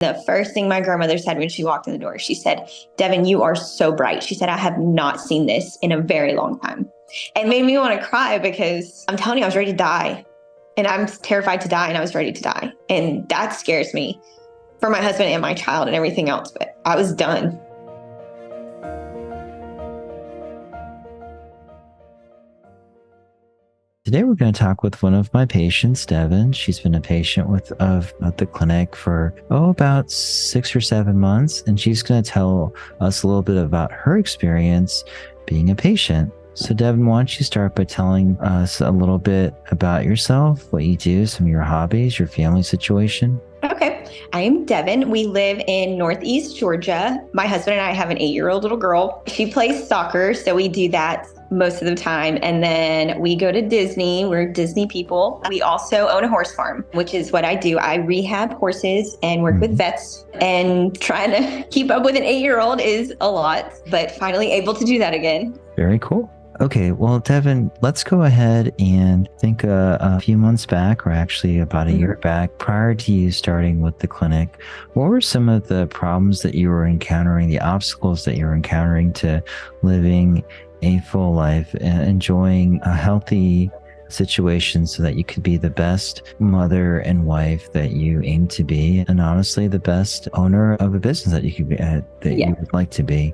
The first thing my grandmother said when she walked in the door, she said, Devin, you are so bright. She said, I have not seen this in a very long time. It made me want to cry because I'm telling you, I was ready to die. And I'm terrified to die, and I was ready to die. And that scares me for my husband and my child and everything else. But I was done. Today, we're going to talk with one of my patients, Devin. She's been a patient at the clinic for, about 6 or 7 months. And she's going to tell us a little bit about her experience being a patient. So Devin, why don't you start by telling us a little bit about yourself, what you do, some of your hobbies, your family situation? Okay. I'm Devin. We live in Northeast Georgia. My husband and I have an 8-year-old little girl. She plays soccer, so we do that most of the time. And then we go to Disney. We're Disney people. We also own a horse farm, which is what I do. I rehab horses and work with vets, and trying to keep up with an 8-year-old is a lot, but finally able to do that again. Very cool. Okay, well, Devin, let's go ahead and think a few months back, or actually about a year back, prior to you starting with the clinic, what were some of the problems that you were encountering, the obstacles that you were encountering to living a full life, enjoying a healthy situation so that you could be the best mother and wife that you aim to be, and honestly, the best owner of a business that you could be, you would like to be?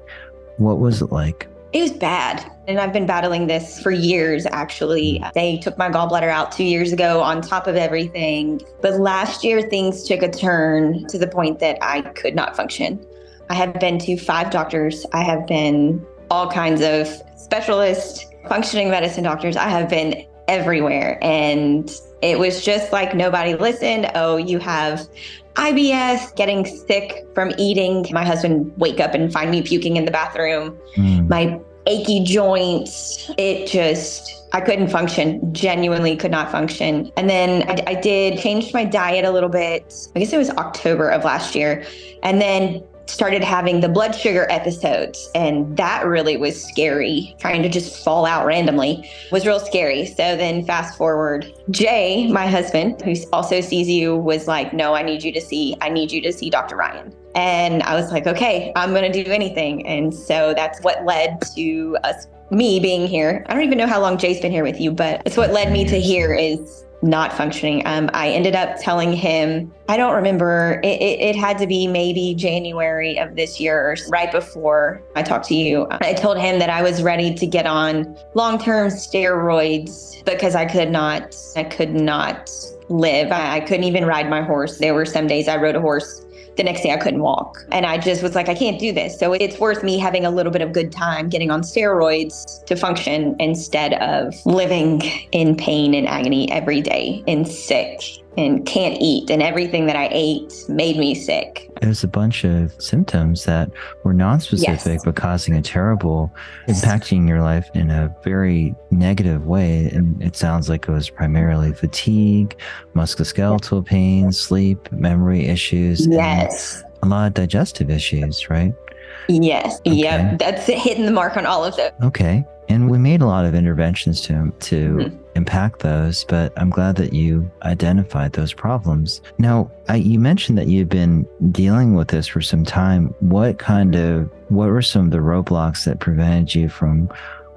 What was it like? It was bad. And I've been battling this for years, actually. They took my gallbladder out 2 years ago on top of everything. But last year, things took a turn to the point that I could not function. I have been to 5 doctors. I have been all kinds of specialists, functioning medicine doctors. I have been everywhere. And it was just like nobody listened. Oh, you have IBS, getting sick from eating. My husband wake up and find me puking in the bathroom. My achy joints, I couldn't function, genuinely could not function. And then I did change my diet a little bit. I guess it was October of last year. And then started having the blood sugar episodes. And that really was scary. Trying to just fall out randomly was real scary. So then fast forward, Jay, my husband, who also sees you, was like, no, I need you to see Dr. Ryan. And I was like, okay, I'm going to do anything. And so that's what led to me being here. I don't even know how long Jay's been here with you, but it's what led me to here is not functioning. I ended up telling him, I don't remember, it had to be maybe January of this year, right before I talked to you. I told him that I was ready to get on long-term steroids because I could not live. I couldn't even ride my horse. There were some days I rode a horse, the next day I couldn't walk. And I just was like, I can't do this. So it's worth me having a little bit of good time getting on steroids to function instead of living in pain and agony every day and sick and can't eat. And everything that I ate made me sick. There's a bunch of symptoms that were non-specific, but causing a terrible, impacting your life in a very negative way. And it sounds like it was primarily fatigue, musculoskeletal pain, sleep, memory issues, yes, and a lot of digestive issues, right? Yes. Okay. Yep. That's hitting the mark on all of them. Okay. And we made a lot of interventions to impact those, but I'm glad that you identified those problems. Now, you mentioned that you've been dealing with this for some time. What were some of the roadblocks that prevented you from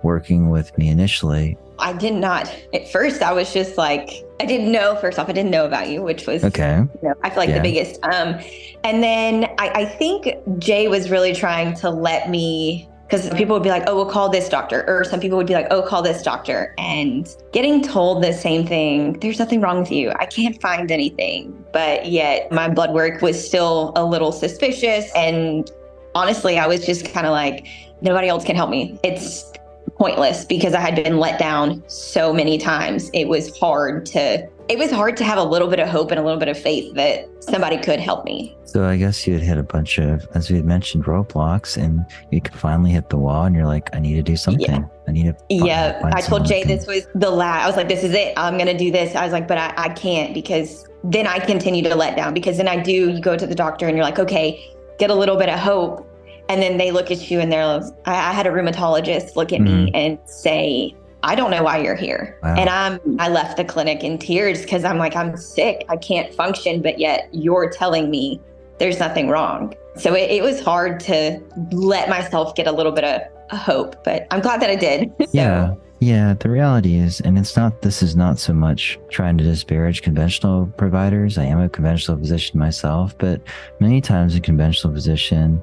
working with me initially? I did not. At first, I was just like, I didn't know about you, which was, okay. I feel like the biggest. And then I think Jay was really trying to let me, because people would be like, oh, we'll call this doctor. Or some people would be like, oh, call this doctor. And getting told the same thing, there's nothing wrong with you. I can't find anything. But yet my blood work was still a little suspicious. And honestly, I was just kind of like, nobody else can help me. It's pointless because I had been let down so many times. It was hard to have a little bit of hope and a little bit of faith that somebody could help me. So I guess you had hit a bunch of, as we had mentioned, roadblocks, and you could finally hit the wall and you're like, I need to do something. Yeah. I need to find I told Jay this was the last. I was like, this is it. I'm going to do this. I was like, but I can't, because then I continue to let down, because then you go to the doctor and you're like, okay, get a little bit of hope. And then they look at you and I had a rheumatologist look at me and say, I don't know why you're here. Wow. And I left the clinic in tears because I'm like, I'm sick. I can't function. But yet you're telling me there's nothing wrong. So it was hard to let myself get a little bit of hope, but I'm glad that I did. Yeah. Yeah, the reality is, and this is not so much trying to disparage conventional providers. I am a conventional physician myself, but many times in conventional medicine,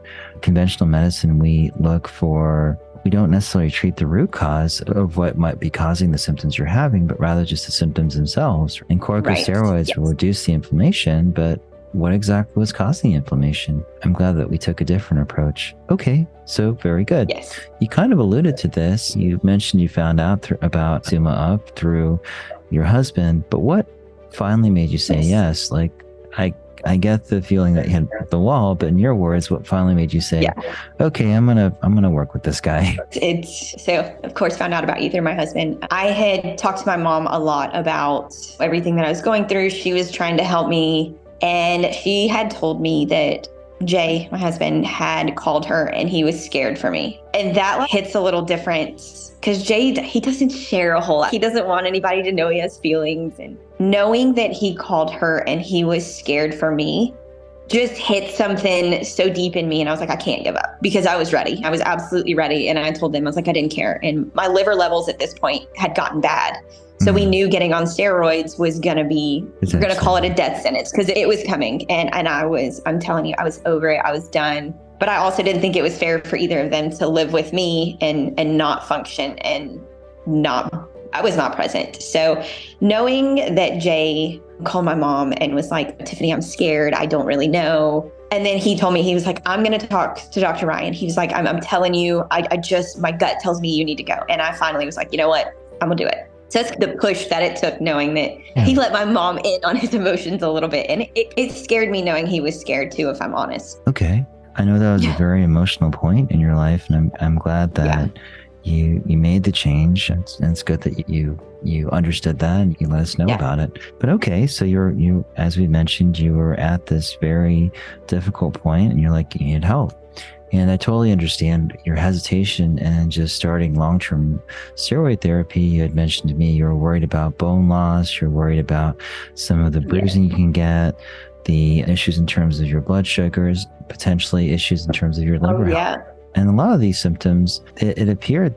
we don't necessarily treat the root cause of what might be causing the symptoms you're having, but rather just the symptoms themselves. And corticosteroids will reduce the inflammation, but what exactly was causing the inflammation? I'm glad that we took a different approach. Okay, so very good. Yes. You kind of alluded to this. You mentioned you found out about Summaup through your husband, but what finally made you say yes? Like, I get the feeling that you had the wall, but in your words, what finally made you say, okay, I'm gonna work with this guy? So of course found out about you through my husband. I had talked to my mom a lot about everything that I was going through. She was trying to help me, and she had told me that Jay, my husband, had called her and he was scared for me. And that hits a little different because Jay, he doesn't share a whole lot. He doesn't want anybody to know he has feelings. And knowing that he called her and he was scared for me just hit something so deep in me. And I was like, I can't give up, because I was ready. I was absolutely ready. And I told them, I was like, I didn't care. And my liver levels at this point had gotten bad. So we knew getting on steroids was going to be, we're going to call it a death sentence, because it was coming. And I'm telling you, I was over it. I was done. But I also didn't think it was fair for either of them to live with me and not function and I was not present. So knowing that Jay called my mom and was like, Tiffany, I'm scared. I don't really know. And then he told me, he was like, I'm going to talk to Dr. Ryan. He was like, I'm telling you, my gut tells me you need to go. And I finally was like, you know what? I'm going to do it. So that's the push that it took, knowing that he let my mom in on his emotions a little bit. And it scared me knowing he was scared too, if I'm honest. Okay. I know that was a very emotional point in your life, and I'm glad that you made the change. And it's good that you understood that and you let us know about it. But okay, so you, as we mentioned, you were at this very difficult point and you're like, you need help. And I totally understand your hesitation and just starting long-term steroid therapy. You had mentioned to me you were worried about bone loss. You're worried about some of the bruising you can get, the issues in terms of your blood sugars, potentially issues in terms of your liver health. And a lot of these symptoms, it appeared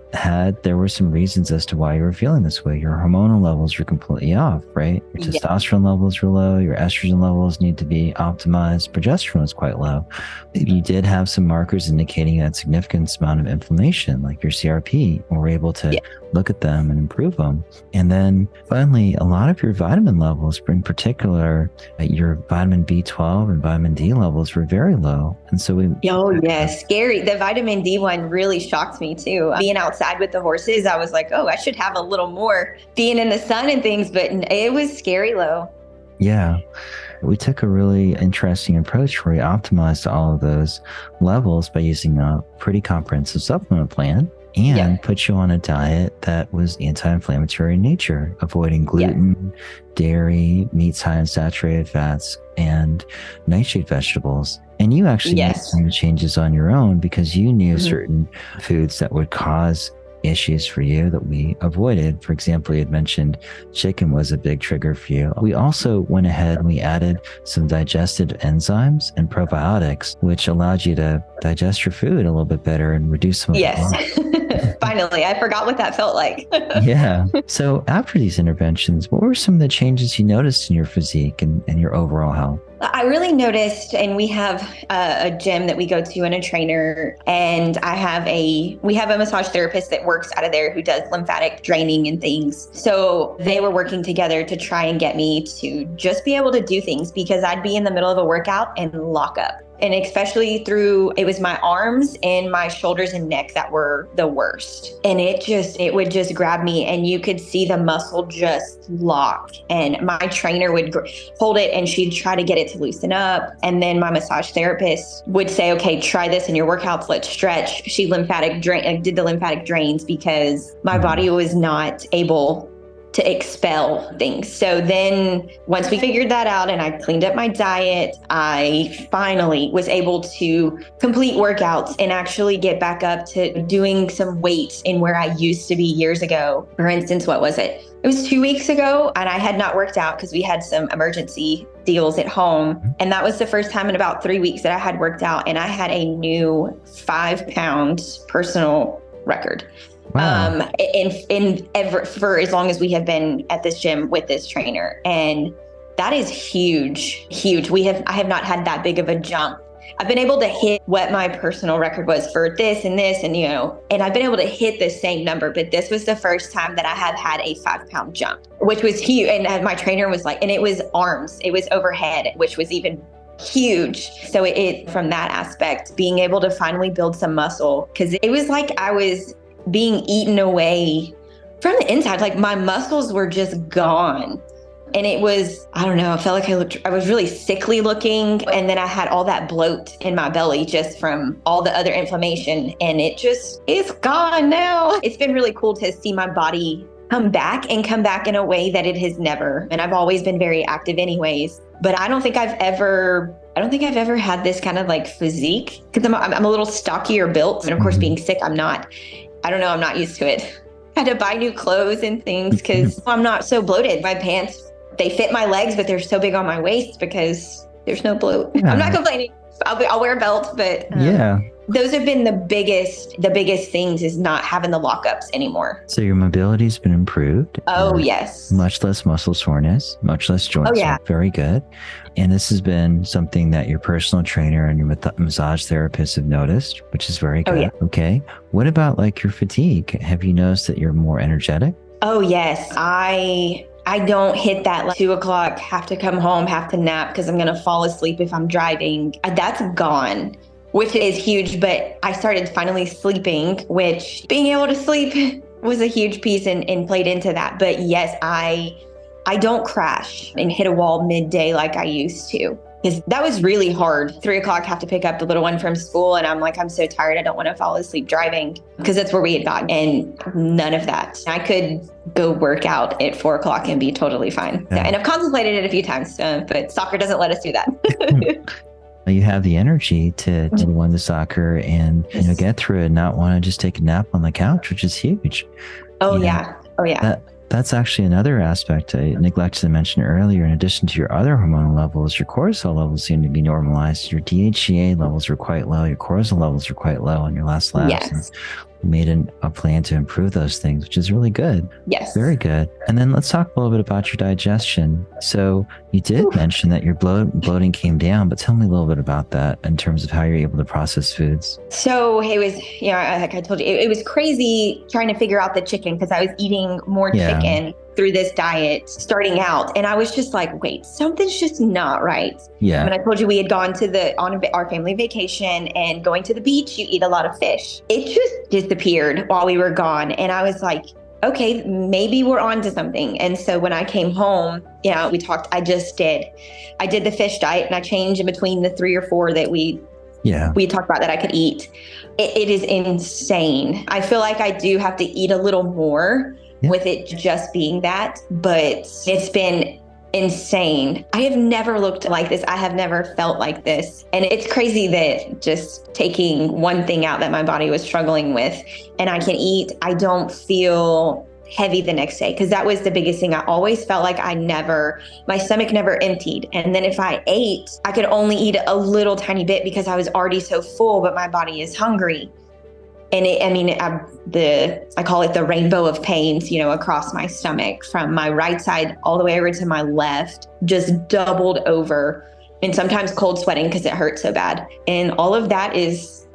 there were some reasons as to why you were feeling this way. Your hormonal levels were completely off, right? Your testosterone levels were low. Your estrogen levels need to be optimized. Progesterone was quite low. You did have some markers indicating a significant amount of inflammation, like your CRP. And we're able to look at them and improve them. And then finally, a lot of your vitamin levels, in particular, your vitamin B12 and vitamin D levels were very low. And so scary. The vitamin D one really shocked me too. Being outside with the horses, I was like, oh, I should have a little more being in the sun and things, but it was scary low. Yeah. We took a really interesting approach where we optimized all of those levels by using a pretty comprehensive supplement plan and put you on a diet that was anti-inflammatory in nature, avoiding gluten, dairy, meats high in saturated fats, and nightshade vegetables. And you actually made some changes on your own because you knew certain foods that would cause issues for you that we avoided. For example, you had mentioned chicken was a big trigger for you. We also went ahead and we added some digestive enzymes and probiotics, which allowed you to digest your food a little bit better and reduce some of the Finally, I forgot what that felt like. So after these interventions, what were some of the changes you noticed in your physique and your overall health? I really noticed, and we have a gym that we go to and a trainer, and we have a massage therapist that works out of there who does lymphatic draining and things. So they were working together to try and get me to just be able to do things, because I'd be in the middle of a workout and lock up. And especially it was my arms and my shoulders and neck that were the worst. And it would just grab me and you could see the muscle just lock. And my trainer would hold it and she'd try to get it to loosen up. And then my massage therapist would say, okay, try this in your workouts, let's stretch. She did the lymphatic drains because my body was not able to expel things. So then once we figured that out and I cleaned up my diet, I finally was able to complete workouts and actually get back up to doing some weights in where I used to be years ago. For instance, what was it? It was 2 weeks ago, and I had not worked out because we had some emergency deals at home. And that was the first time in about 3 weeks that I had worked out, and I had a new 5 pound personal record. Wow. For as long as we have been at this gym with this trainer. And that is huge, huge. I have not had that big of a jump. I've been able to hit what my personal record was for this, and and I've been able to hit the same number, but this was the first time that I have had a 5 pound jump, which was huge. And my trainer was like, and it was arms, it was overhead, which was even huge. So it from that aspect, being able to finally build some muscle, because it was like I was being eaten away from the inside. Like my muscles were just gone. And it was, I don't know, I felt like I was really sickly looking. And then I had all that bloat in my belly just from all the other inflammation. And it's gone now. It's been really cool to see my body come back in a way that it has never. And I've always been very active anyways. But I don't think I've ever had this kind of like physique, because I'm a little stockier built. And of course, being sick, I'm not used to it. I had to buy new clothes and things because I'm not so bloated. My pants, they fit my legs, but they're so big on my waist because there's no bloat. Yeah. I'm not complaining. I'll wear a belt, but yeah, those have been the biggest things, is not having the lockups anymore. So your mobility's been improved. Oh, yes. Much less muscle soreness, much less joints. Oh, yeah. Very good. And this has been something that your personal trainer and your massage therapist have noticed, which is very good. Oh, yeah. Okay. What about like your fatigue? Have you noticed that you're more energetic? Oh, yes. I don't hit that like 2 o'clock, have to come home, have to nap because I'm going to fall asleep if I'm driving. That's gone, which is huge. But I started finally sleeping, which being able to sleep was a huge piece and played into that. But yes, I don't crash and hit a wall midday like I used to. Because that was really hard. 3 o'clock, have to pick up the little one from school. And I'm like, I'm so tired. I don't want to fall asleep driving, because that's where we had gotten. And none of that. I could go work out at 4 o'clock and be totally fine. Yeah. And I've contemplated it a few times, but soccer doesn't let us do that. You have the energy to win the soccer and get through it and not want to just take a nap on the couch, which is huge. Oh, yeah. Oh, yeah. That's actually another aspect I neglected to mention earlier. In addition to your other hormonal levels, your cortisol levels seem to be normalized. Your DHEA levels are quite low. Your cortisol levels are quite low on your last labs. Yes. We made a plan to improve those things, which is really good. Yes. Very good. And then let's talk a little bit about your digestion. So you did mention that your bloating came down, but tell me a little bit about that in terms of how you're able to process foods. So it was, like I told you, it was crazy trying to figure out the chicken, because I was eating more chicken through this diet starting out. And I was just like, wait, something's just not right. Yeah. When I told you we had gone on our family vacation, and going to the beach, you eat a lot of fish. It just disappeared while we were gone. And I was like, okay, maybe we're on to something. And so when I came home, we talked, I did the fish diet, and I changed in between the 3 or 4 that we talked about that I could eat. It is insane. I feel like I do have to eat a little more with it just being that, but it's been insane. I have never looked like this. I have never felt like this. And it's crazy that just taking one thing out that my body was struggling with, and I can eat, I don't feel heavy the next day, because that was the biggest thing. I always felt like my stomach never emptied. And then if I ate, I could only eat a little tiny bit because I was already so full, but my body is hungry. And I call it the rainbow of pains, across my stomach, from my right side all the way over to my left, just doubled over, and sometimes cold sweating because it hurt so bad. And all of that is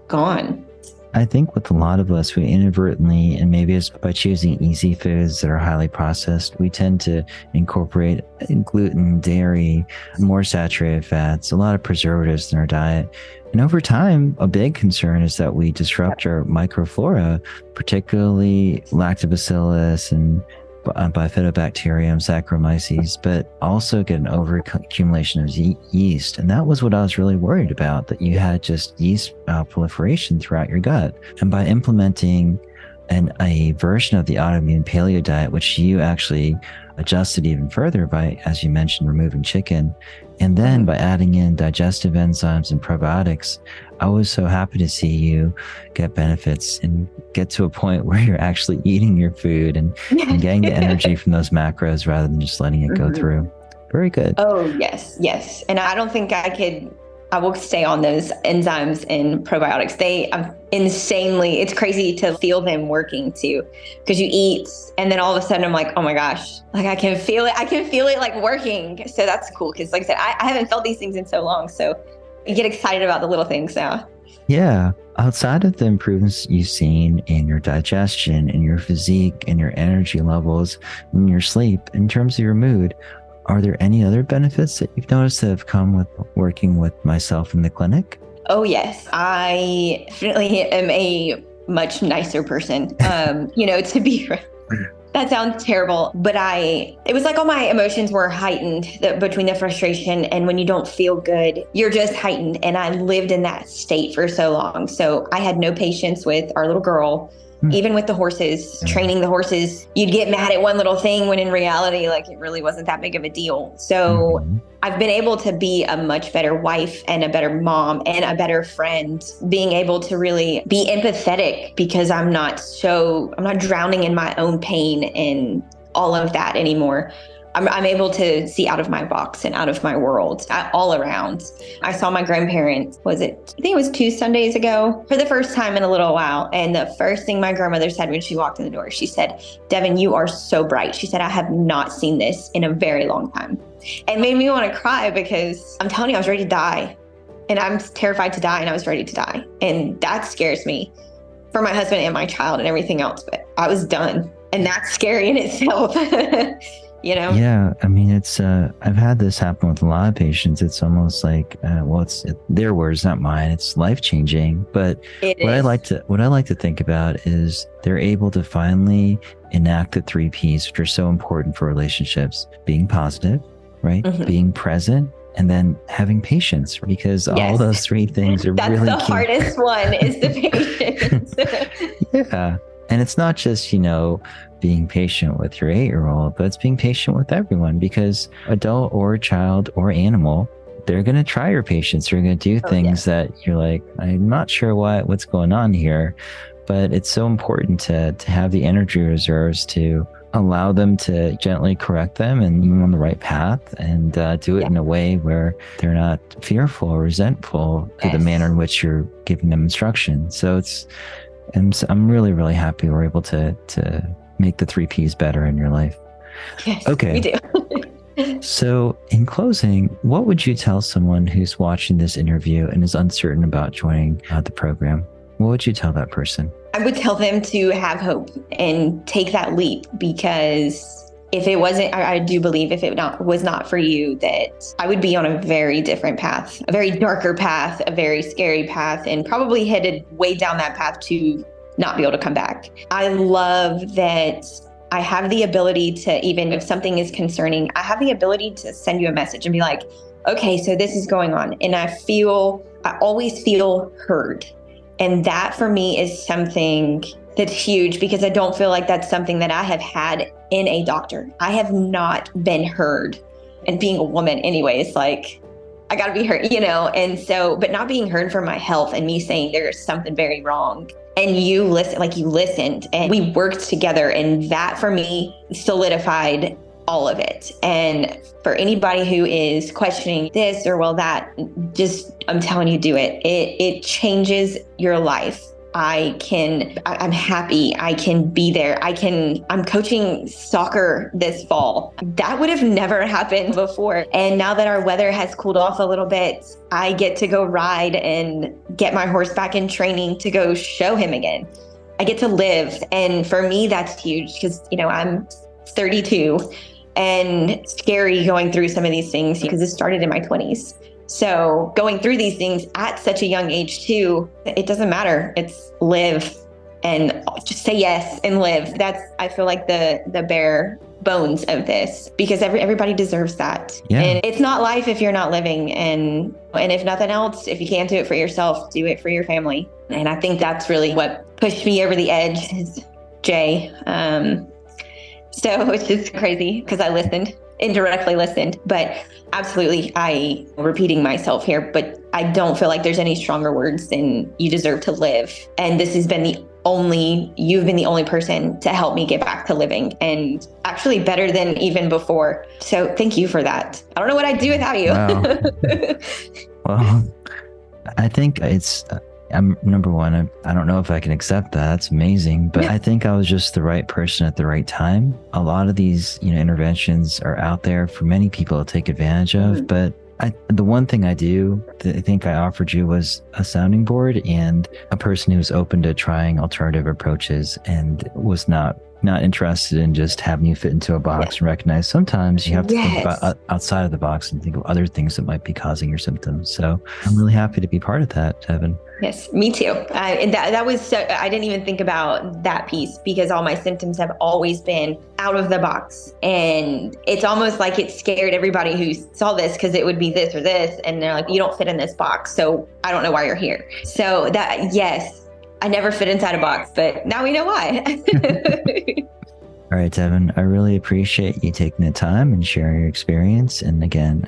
gone. I think with a lot of us, we inadvertently, and maybe it's by choosing easy foods that are highly processed, we tend to incorporate gluten, dairy, more saturated fats, a lot of preservatives in our diet. And over time, a big concern is that we disrupt our microflora, particularly lactobacillus and bifidobacterium, Saccharomyces, but also get an overaccumulation of yeast. And that was what I was really worried about, that you had just yeast proliferation throughout your gut. And by implementing and a version of the autoimmune paleo diet, which you actually adjusted even further by, as you mentioned, removing chicken. And then by adding in digestive enzymes and probiotics, I was so happy to see you get benefits and get to a point where you're actually eating your food and getting the energy from those macros rather than just letting it go through. Very good. Oh, yes, yes. And I don't think I will stay on those enzymes and probiotics. They insanely, it's crazy to feel them working too, because you eat and then all of a sudden I'm like, oh my gosh, like I can feel it. I can feel it like working. So that's cool. Cause like I said, I haven't felt these things in so long. So you get excited about the little things now. Yeah. Outside of the improvements you've seen in your digestion, in your physique, in your energy levels, in your sleep, in terms of your mood, are there any other benefits that you've noticed that have come with working with myself in the clinic? Oh, yes. I definitely am a much nicer person, to be that sounds terrible, but it was like all my emotions were heightened between the frustration and when you don't feel good, you're just heightened. And I lived in that state for so long. So I had no patience with our little girl. Even with the horses, training the horses, you'd get mad at one little thing when in reality, like it really wasn't that big of a deal. So I've been able to be a much better wife and a better mom and a better friend, being able to really be empathetic because I'm not drowning in my own pain and all of that anymore. I'm able to see out of my box and out of my world all around. I saw my grandparents, I think it was 2 Sundays ago, for the first time in a little while. And the first thing my grandmother said when she walked in the door, she said, "Devin, you are so bright." She said, "I have not seen this in a very long time." And made me want to cry because I'm telling you, I was ready to die. And I'm terrified to die and I was ready to die. And that scares me for my husband and my child and everything else. But I was done. And that's scary in itself. Yeah, I mean, it's I've had this happen with a lot of patients. It's almost like it's their words, not mine. It's life-changing. But what I like to think about is they're able to finally enact the 3 Ps, which are so important for relationships: being positive, right? Being present, and then having patience, because all those 3 things are really key. That's the hardest one, is the patience. Yeah. And it's not just, being patient with your 8-year-old, but it's being patient with everyone, because adult or child or animal, they're going to try your patience. They're going to do things that you're like, I'm not sure what's going on here, but it's so important to have the energy reserves to allow them to gently correct them and move on the right path, and do it in a way where they're not fearful or resentful to the manner in which you're giving them instruction. So I'm really, really happy we're able to make the 3 Ps better in your life. Yes, okay. we do. So in closing, what would you tell someone who's watching this interview and is uncertain about joining the program? What would you tell that person? I would tell them to have hope and take that leap, because if it wasn't, I do believe if it was not for you, that I would be on a very different path, a very darker path, a very scary path, and probably headed way down that path to not be able to come back. I love that I have the ability to, even if something is concerning, I have the ability to send you a message and be like, okay, so this is going on. And I always feel heard. And that for me is something that's huge, because I don't feel like that's something that I have had in a doctor. I have not been heard. And being a woman anyway, it's like, I got to be heard, and so, but not being heard for my health and me saying there's something very wrong. And you listened and we worked together. And that for me solidified all of it. And for anybody who is questioning this or that, I'm telling you, do it. It changes your life. I'm happy. I can be there. I'm coaching soccer this fall. That would have never happened before. And now that our weather has cooled off a little bit, I get to go ride and get my horse back in training to go show him again. I get to live. And for me, that's huge, because, I'm 32 and scary going through some of these things, because it started in my 20s. So going through these things at such a young age too, it doesn't matter. It's live and just say yes and live. That's, I feel like the bare bones of this, because everybody deserves that. Yeah. And it's not life if you're not living. And if nothing else, if you can't do it for yourself, do it for your family. And I think that's really what pushed me over the edge, is Jay. So it's just crazy because I indirectly listened, but absolutely, I repeating myself here, but I don't feel like there's any stronger words than you deserve to live. And this has been you've been the only person to help me get back to living, and actually better than even before. So thank you for that. I don't know what I'd do without you. Wow. Well, I think I'm number one. I don't know if I can accept that. That's amazing. But I think I was just the right person at the right time. A lot of these, interventions are out there for many people to take advantage of. But the one thing I think I offered you was a sounding board and a person who was open to trying alternative approaches and was not interested in just having you fit into a box and recognize sometimes you have to think about outside of the box and think of other things that might be causing your symptoms. So I'm really happy to be part of that, Devin. Yes, me too. And that was so, I didn't even think about that piece because all my symptoms have always been out of the box. And it's almost like it scared everybody who saw this because it would be this or this. And they're like, you don't fit in this box. So I don't know why you're here. So yes, I never fit inside a box, but now we know why. All right, Devin, I really appreciate you taking the time and sharing your experience. And again,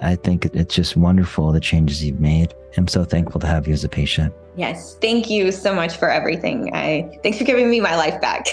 I think it's just wonderful, the changes you've made. I'm so thankful to have you as a patient. Yes. Thank you so much for everything. Thanks for giving me my life back.